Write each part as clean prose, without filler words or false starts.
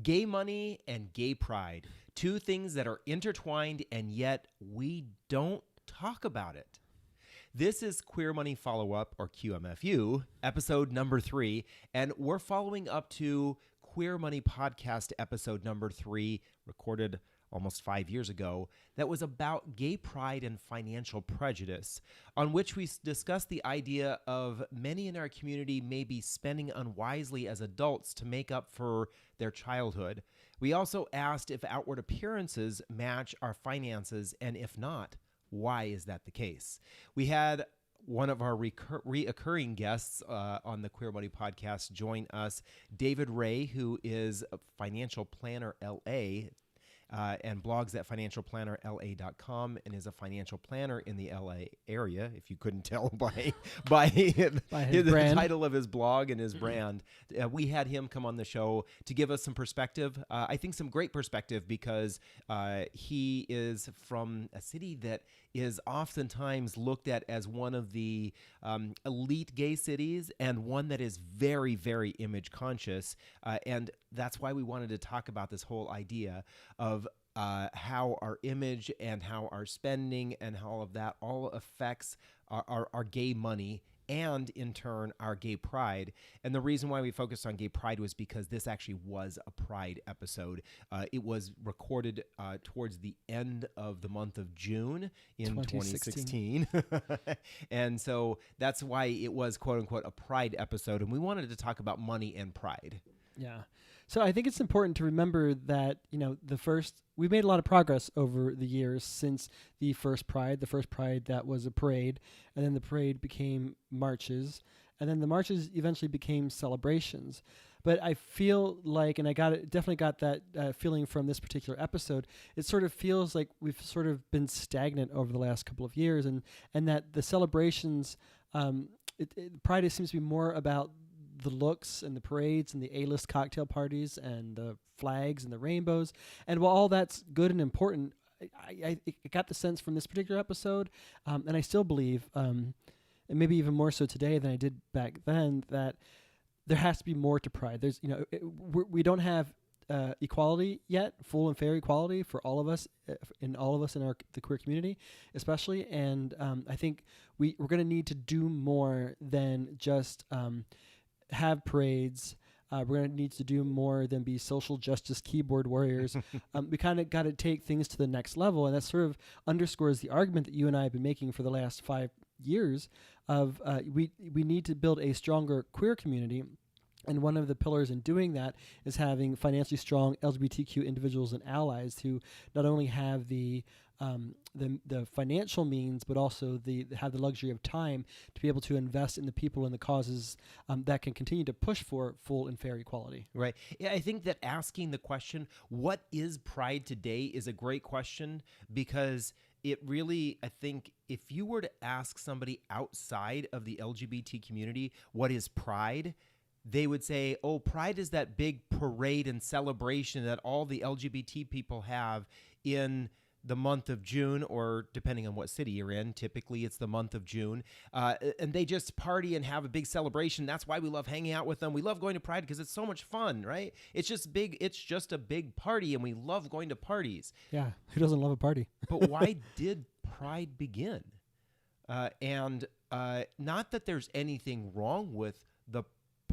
Gay money and gay pride, two things that are intertwined and yet we don't talk about it. This is Queer Money Follow-Up, or QMFU, episode number 3, and we're following up to Queer Money Podcast episode number 3, recorded almost 5 years ago, that was about gay pride and financial prejudice, on which we discussed the idea of many in our community may be spending unwisely as adults to make up for their childhood. We also asked if outward appearances match our finances, and if not, why is that the case? We had one of our reoccurring guests on the Queer Money Podcast join us, David Ray, who is a financial planner LA, and blogs at financialplannerla.com and is a financial planner in the LA area, if you couldn't tell by the title of his blog and his brand. We had him come on the show to give us some perspective. I think some great perspective because he is from a city that is oftentimes looked at as one of the elite gay cities and one that is very, very image conscious. And that's why we wanted to talk about this whole idea of how our image and how our spending and how all of that all affects our gay money and in turn our gay pride. And the reason why we focused on gay pride was because this actually was a pride episode. It was recorded towards the end of the month of June in 2016. And so that's why it was quote unquote a pride episode. And we wanted to talk about money and pride. Yeah. So I think it's important to remember that, we made a lot of progress over the years since the first Pride that was a parade, and then the parade became marches, and then the marches eventually became celebrations. But I feel like, and definitely got that feeling from this particular episode, it sort of feels like we've sort of been stagnant over the last couple of years, and that the celebrations, Pride seems to be more about the looks and the parades and the A-list cocktail parties and the flags and the rainbows. And while all that's good and important, I got the sense from this particular episode, and I still believe, and maybe even more so today than I did back then, that there has to be more to Pride. There's, we don't have equality yet, full and fair equality for all of us, in the queer community, especially. And I think we're going to need to do more than just have parades. We're going to need to do more than be social justice keyboard warriors. We kind of got to take things to the next level, and that sort of underscores the argument that you and I have been making for the last 5 years of we need to build a stronger queer community. And one of the pillars in doing that is having financially strong LGBTQ individuals and allies who not only have the financial means, but also have the luxury of time to be able to invest in the people and the causes that can continue to push for full and fair equality. Right. Yeah, I think that asking the question, what is Pride today, is a great question, because it really, I think, if you were to ask somebody outside of the LGBT community, what is Pride? They would say, oh, Pride is that big parade and celebration that all the LGBT people have in the month of June, or depending on what city you're in, typically it's the month of June. And they just party and have a big celebration. That's why we love hanging out with them. We love going to Pride because it's so much fun, right? It's just big. It's just a big party, and we love going to parties. Yeah, who doesn't love a party? But why did Pride begin? And not that there's anything wrong with the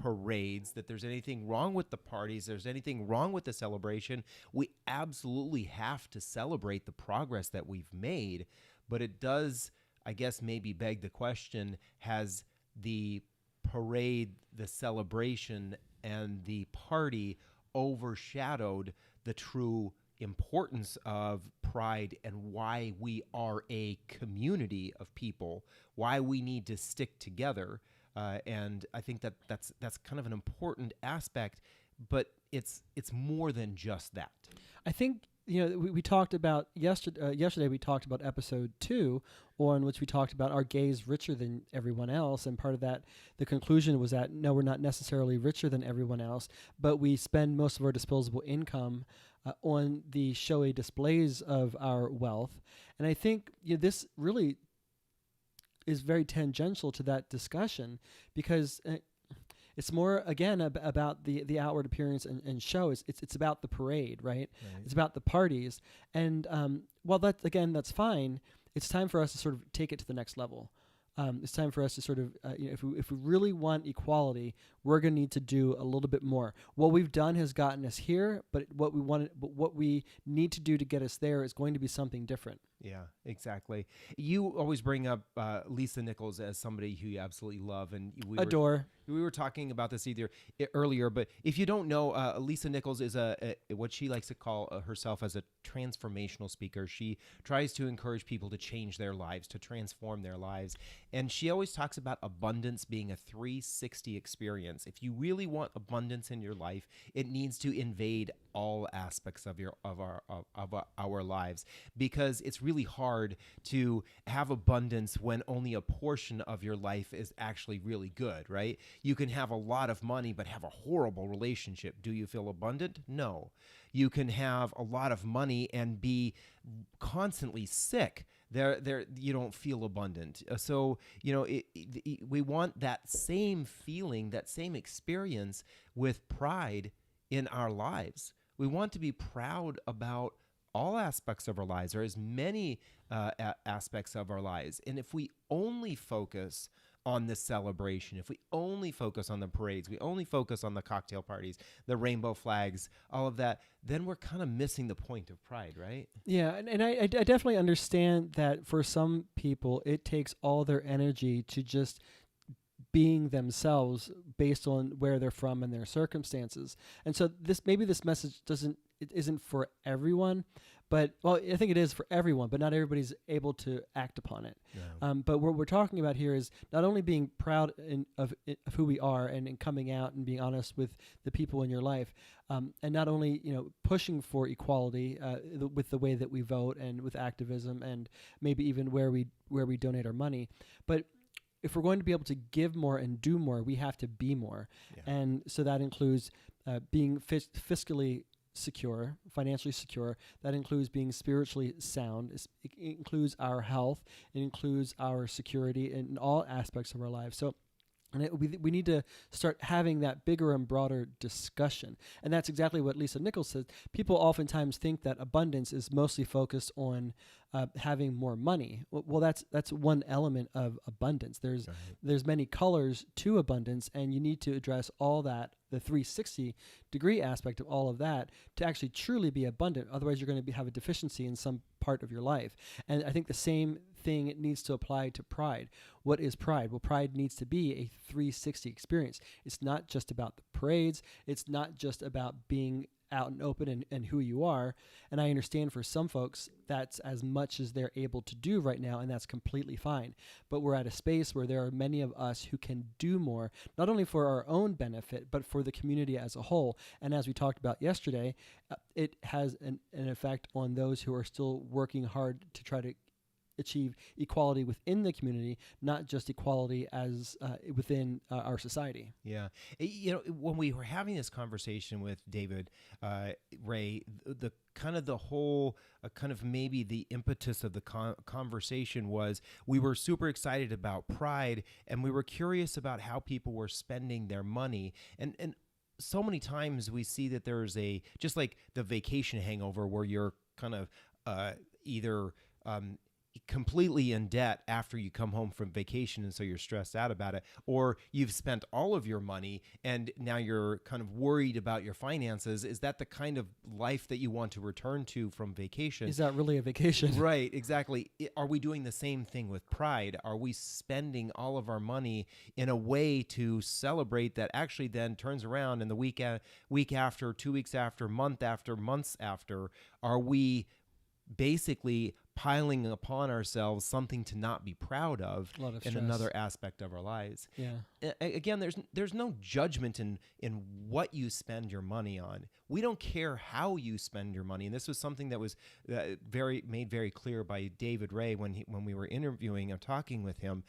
parades, that there's anything wrong with the parties, there's anything wrong with the celebration. We absolutely have to celebrate the progress that we've made, but it does, I guess, maybe beg the question, has the parade, the celebration, and the party overshadowed the true importance of Pride and why we are a community of people, why we need to stick together? And I think that's kind of an important aspect, but it's more than just that. I think, we talked about yesterday we talked about episode 2, on which we talked about our gays richer than everyone else. And part of that, the conclusion was that, no, we're not necessarily richer than everyone else, but we spend most of our disposable income on the showy displays of our wealth. And I think this really is very tangential to that discussion, because It's more again about the outward appearance and show. It's about the parade, right? It's about the parties, and while that's fine. It's time for us to sort of take it to the next level. It's time for us to sort of, if we really want equality, we're going to need to do a little bit more. What we've done has gotten us here, but what we need to do to get us there is going to be something different. Yeah, exactly. You always bring up Lisa Nichols as somebody who you absolutely love, and Adore. We were talking about this earlier, but if you don't know, Lisa Nichols is what she likes to call herself as a transformational speaker. She tries to encourage people to change their lives, to transform their lives, and she always talks about abundance being a 360 experience. If you really want abundance in your life, it needs to invade all aspects of our lives, because it's really hard to have abundance when only a portion of your life is actually really good, right? You can have a lot of money but have a horrible relationship. Do you feel abundant? No. You can have a lot of money and be constantly sick. There, you don't feel abundant. So, we want that same feeling, that same experience with pride in our lives. We want to be proud about all aspects of our lives, or as many aspects of our lives. And if we only focus on the celebration, if we only focus on the parades, we only focus on the cocktail parties, the rainbow flags, all of that, then we're kind of missing the point of pride, right? Yeah, and I definitely understand that for some people, it takes all their energy to just being themselves based on where they're from and their circumstances. And so this message isn't for everyone, but I think it is for everyone, but not everybody's able to act upon it. Yeah. But what we're talking about here is not only being proud of who we are and coming out and being honest with the people in your life, and not only pushing for equality with the way that we vote and with activism and maybe even where we donate our money, but if we're going to be able to give more and do more, we have to be more. Yeah. And so that includes being fiscally secure, financially secure. That includes being spiritually sound. It includes our health. It includes our security in all aspects of our lives. So we need to start having that bigger and broader discussion. And that's exactly what Lisa Nichols says. People oftentimes think that abundance is mostly focused on having more money. Well, that's one element of abundance. There's many colors to abundance, and you need to address all that, the 360-degree aspect of all of that, to actually truly be abundant. Otherwise, you're going to have a deficiency in some part of your life. And I think the same thing needs to apply to pride. What is pride? Well, pride needs to be a 360 experience. It's not just about the parades. It's not just about being out and open and who you are. And I understand for some folks, that's as much as they're able to do right now, and that's completely fine. But we're at a space where there are many of us who can do more, not only for our own benefit, but for the community as a whole. And as we talked about yesterday, it has an effect on those who are still working hard to try to achieve equality within the community, not just equality as within our society. Yeah. When we were having this conversation with David Ray, the whole maybe the impetus of the conversation was we were super excited about pride, and we were curious about how people were spending their money. And so many times we see that there's just like the vacation hangover, where you're kind of either completely in debt after you come home from vacation, and so you're stressed out about it, or you've spent all of your money and now you're kind of worried about your finances. Is that the kind of life that you want to return to from vacation? Is that really a vacation? Right, exactly. Are we doing the same thing with pride? Are we spending all of our money in a way to celebrate that actually then turns around, and the week after, 2 weeks after, months after, are we basically piling upon ourselves something to not be proud of in another aspect of our lives? Yeah. Again, there's no judgment in what you spend your money on. We don't care how you spend your money, and this was something that was made very clear by David Ray when we were interviewing and talking with him.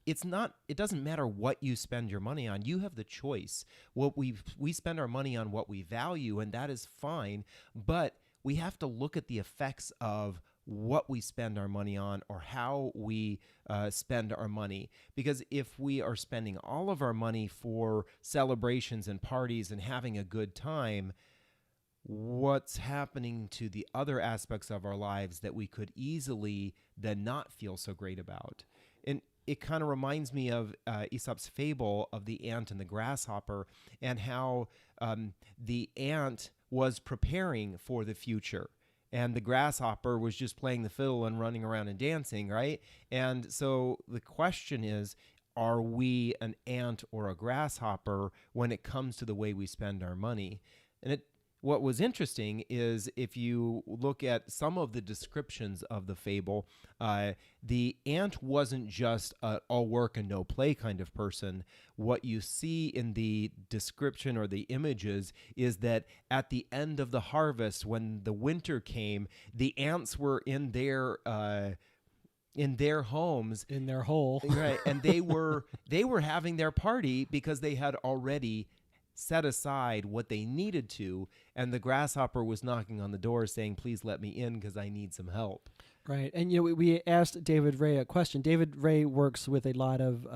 It doesn't matter what you spend your money on. You have the choice. We spend our money on what we value, and that is fine, but we have to look at the effects of what we spend our money on or how we spend our money. Because if we are spending all of our money for celebrations and parties and having a good time, what's happening to the other aspects of our lives that we could easily then not feel so great about? And it kind of reminds me of Aesop's fable of the ant and the grasshopper, and how the ant was preparing for the future, and the grasshopper was just playing the fiddle and running around and dancing, right? And so the question is, are we an ant or a grasshopper when it comes to the way we spend our money? And what was interesting is, if you look at some of the descriptions of the fable, the ant wasn't just an all work and no play kind of person. What you see in the description or the images is that at the end of the harvest, when the winter came, the ants were in their homes, in their hole, right, and they were having their party because they had already set aside what they needed to, and the grasshopper was knocking on the door saying, please let me in because I need some help. Right. And, we asked David Ray a question. David Ray works with a lot of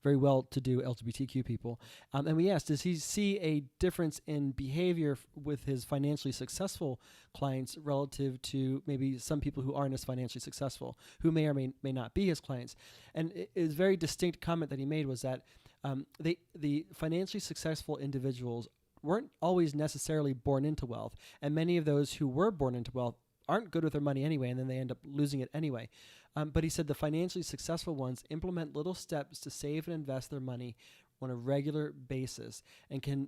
very well-to-do LGBTQ people. And we asked, does he see a difference in behavior with his financially successful clients relative to maybe some people who aren't as financially successful, who may or may not be his clients? And his very distinct comment that he made was that the financially successful individuals weren't always necessarily born into wealth, and many of those who were born into wealth aren't good with their money anyway, and then they end up losing it anyway. But he said the financially successful ones implement little steps to save and invest their money on a regular basis, and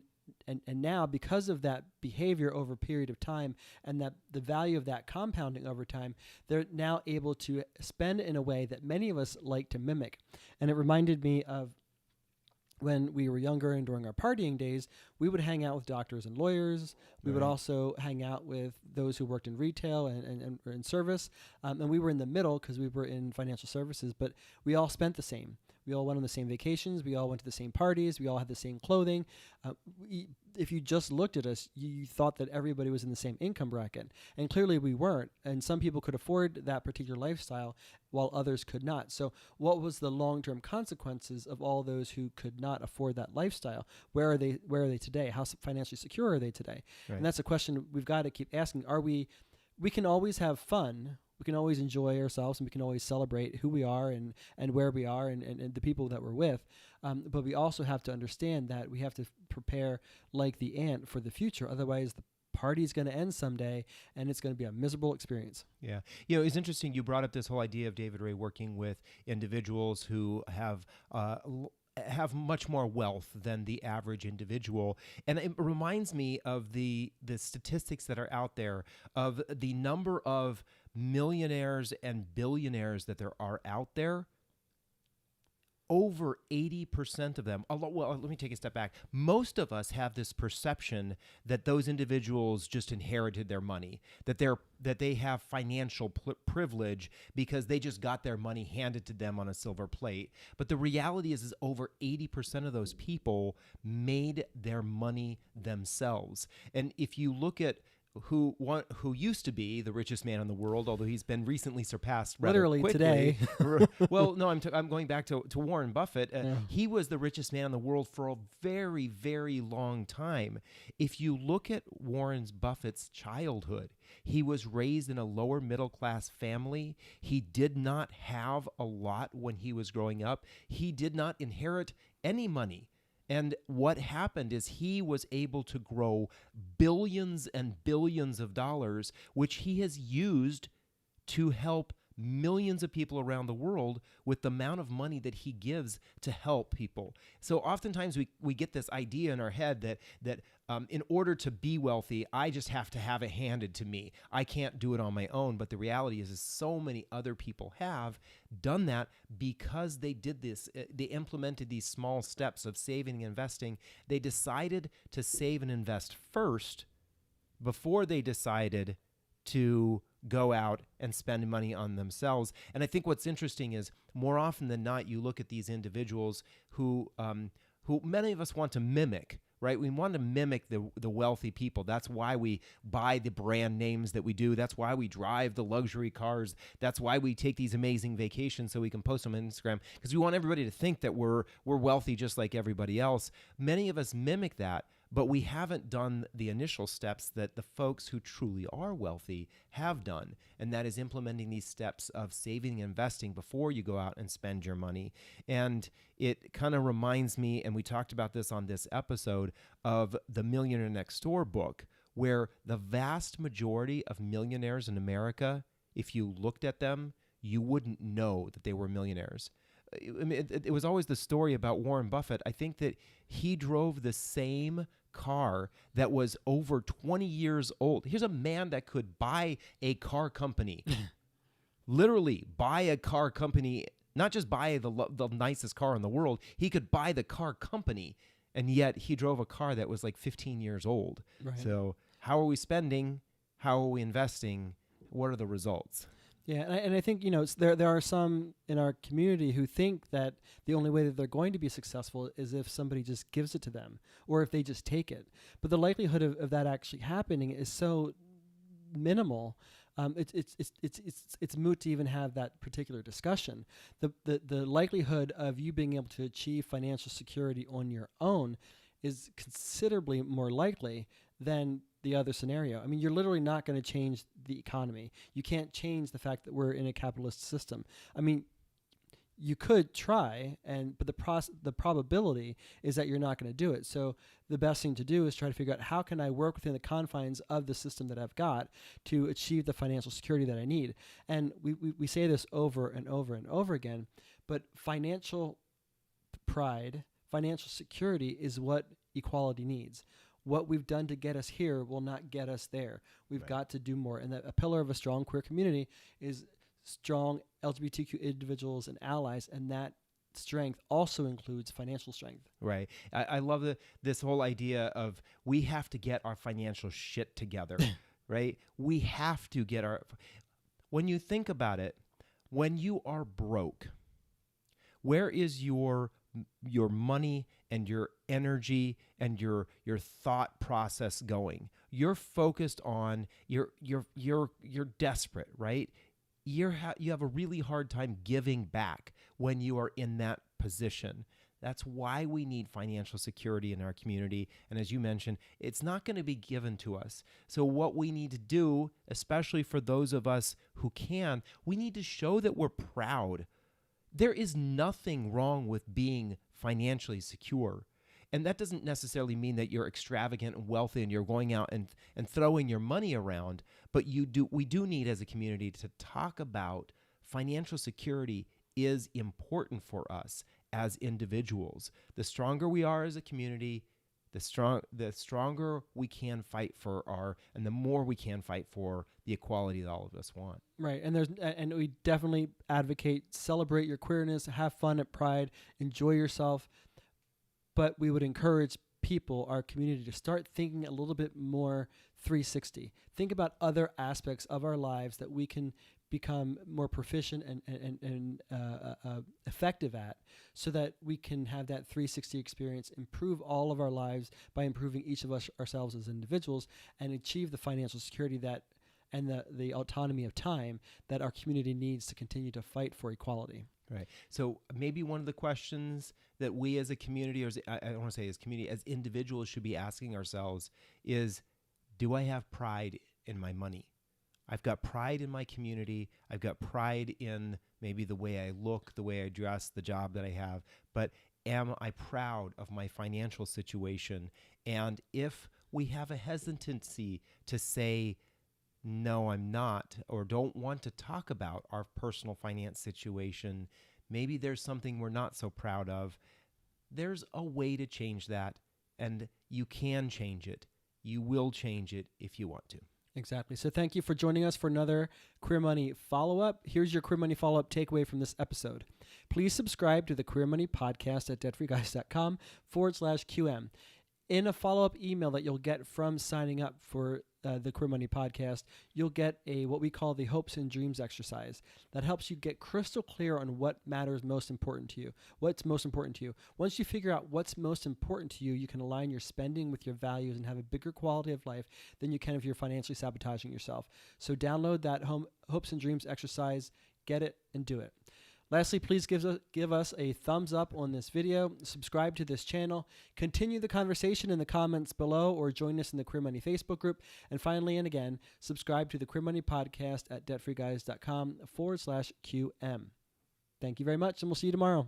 now, because of that behavior over a period of time, and that the value of that compounding over time, they're now able to spend in a way that many of us like to mimic. And it reminded me of when we were younger and during our partying days, we would hang out with doctors and lawyers. We would also hang out with those who worked in retail and in service. And we were in the middle because we were in financial services, but we all spent the same. We all went on the same vacations. We all went to the same parties. We all had the same clothing. If you just looked at us, you thought that everybody was in the same income bracket. And clearly we weren't. And some people could afford that particular lifestyle while others could not. So what was the long-term consequences of all those who could not afford that lifestyle? Where are they today? How financially secure are they today? Right. And that's a question we've got to keep asking. We can always have fun. We can always enjoy ourselves, and we can always celebrate who we are and where we are and the people that we're with. But we also have to understand that we have to prepare like the ant for the future. Otherwise, the party's going to end someday, and it's going to be a miserable experience. Yeah. It's interesting. You brought up this whole idea of David Ray working with individuals who have much more wealth than the average individual. And it reminds me of the statistics that are out there of the number of millionaires and billionaires that there are out there. Over 80% of them, well, let me take a step back. Most of us have this perception that those individuals just inherited their money, that they have financial privilege because they just got their money handed to them on a silver plate. But the reality is over 80% of those people made their money themselves. And if you look at who used to be the richest man in the world, although he's been recently surpassed rather literally quickly. Today. Well, no, I'm going back to Warren Buffett. He was the richest man in the world for a very, very long time. If you look at Warren Buffett's childhood, he was raised in a lower middle class family. He did not have a lot when he was growing up. He did not inherit any money. And what happened is he was able to grow billions and billions of dollars, which he has used to help millions of people around the world with the amount of money that he gives to help people. So oftentimes we get this idea in our head that in order to be wealthy, I just have to have it handed to me. I can't do it on my own. But the reality is so many other people have done that because they did this. They implemented these small steps of saving and investing. They decided to save and invest first before they decided to go out and spend money on themselves. And I think what's interesting is more often than not, you look at these individuals who many of us want to mimic, right? We want to mimic the wealthy people. That's why we buy the brand names that we do. That's why we drive the luxury cars. That's why we take these amazing vacations so we can post them on Instagram, because we want everybody to think that we're wealthy just like everybody else. Many of us mimic that, but we haven't done the initial steps that the folks who truly are wealthy have done, and that is implementing these steps of saving and investing before you go out and spend your money. And it kind of reminds me, and we talked about this on this episode, of the Millionaire Next Door book, where the vast majority of millionaires in America, if you looked at them, you wouldn't know that they were millionaires. I mean, it was always the story about Warren Buffett. I think that he drove the same car that was over 20 years old. Here's a man that could buy a car company, literally buy a car company, not just buy the nicest car in the world. He could buy the car company, and yet he drove a car that was like 15 years old. Right. So how are we spending? How are we investing? What are the results? Yeah, and I think, there are some in our community who think that the only way that they're going to be successful is if somebody just gives it to them or if they just take it. But the likelihood of that actually happening is so minimal. It's moot to even have that particular discussion. The likelihood of you being able to achieve financial security on your own is considerably more likely than the other scenario. I mean, you're literally not going to change the economy. You can't change the fact that we're in a capitalist system. I mean, you could try, but the probability is that you're not going to do it. So the best thing to do is try to figure out, how can I work within the confines of the system that I've got to achieve the financial security that I need? And we say this over and over and over again, but financial pride, financial security is what equality needs. What we've done to get us here will not get us there. We've got to do more. And that a pillar of a strong queer community is strong LGBTQ individuals and allies, and that strength also includes financial strength. Right. I love this whole idea of we have to get our financial shit together, right? We have to get when you think about it, when you are broke, where is your money and your energy and your thought process going? You're focused on you're desperate, right? You have a really hard time giving back when you are in that position. That's why we need financial security in our community. And as you mentioned, it's not going to be given to us. So what we need to do, especially for those of us who can, we need to show that we're proud. There is nothing wrong with being financially secure. And that doesn't necessarily mean that you're extravagant and wealthy and you're going out and throwing your money around. But we do need, as a community, to talk about financial security is important for us as individuals. The stronger we are as a community, the stronger we can fight and the more we can fight for the equality that all of us want. Right, and we definitely advocate celebrate your queerness, have fun at Pride, enjoy yourself. But we would encourage people, our community, to start thinking a little bit more 360. Think about other aspects of our lives that we can become more proficient and effective at, so that we can have that 360 experience, improve all of our lives by improving each of us ourselves as individuals, and achieve the financial security and the autonomy of time that our community needs to continue to fight for equality. Right. So maybe one of the questions that we as a community, or I don't want to say as community, as individuals should be asking ourselves is, do I have pride in my money? I've got pride in my community. I've got pride in maybe the way I look, the way I dress, the job that I have. But am I proud of my financial situation? And if we have a hesitancy to say, no, I'm not, or don't want to talk about our personal finance situation, maybe there's something we're not so proud of. There's a way to change that, and you can change it. You will change it if you want to. Exactly. So thank you for joining us for another Queer Money follow-up. Here's your Queer Money follow-up takeaway from this episode. Please subscribe to the Queer Money podcast at debtfreeguys.com/QM. In a follow-up email that you'll get from signing up for the Queer Money podcast, you'll get what we call the hopes and dreams exercise that helps you get crystal clear on what matters most important to you, what's most important to you. Once you figure out what's most important to you, you can align your spending with your values and have a bigger quality of life than you can if you're financially sabotaging yourself. So download that hopes and dreams exercise, get it, and do it. Lastly, please give us a thumbs up on this video, subscribe to this channel, continue the conversation in the comments below, or join us in the Queer Money Facebook group. And finally, and again, subscribe to the Queer Money podcast at debtfreeguys.com/QM. Thank you very much, and we'll see you tomorrow.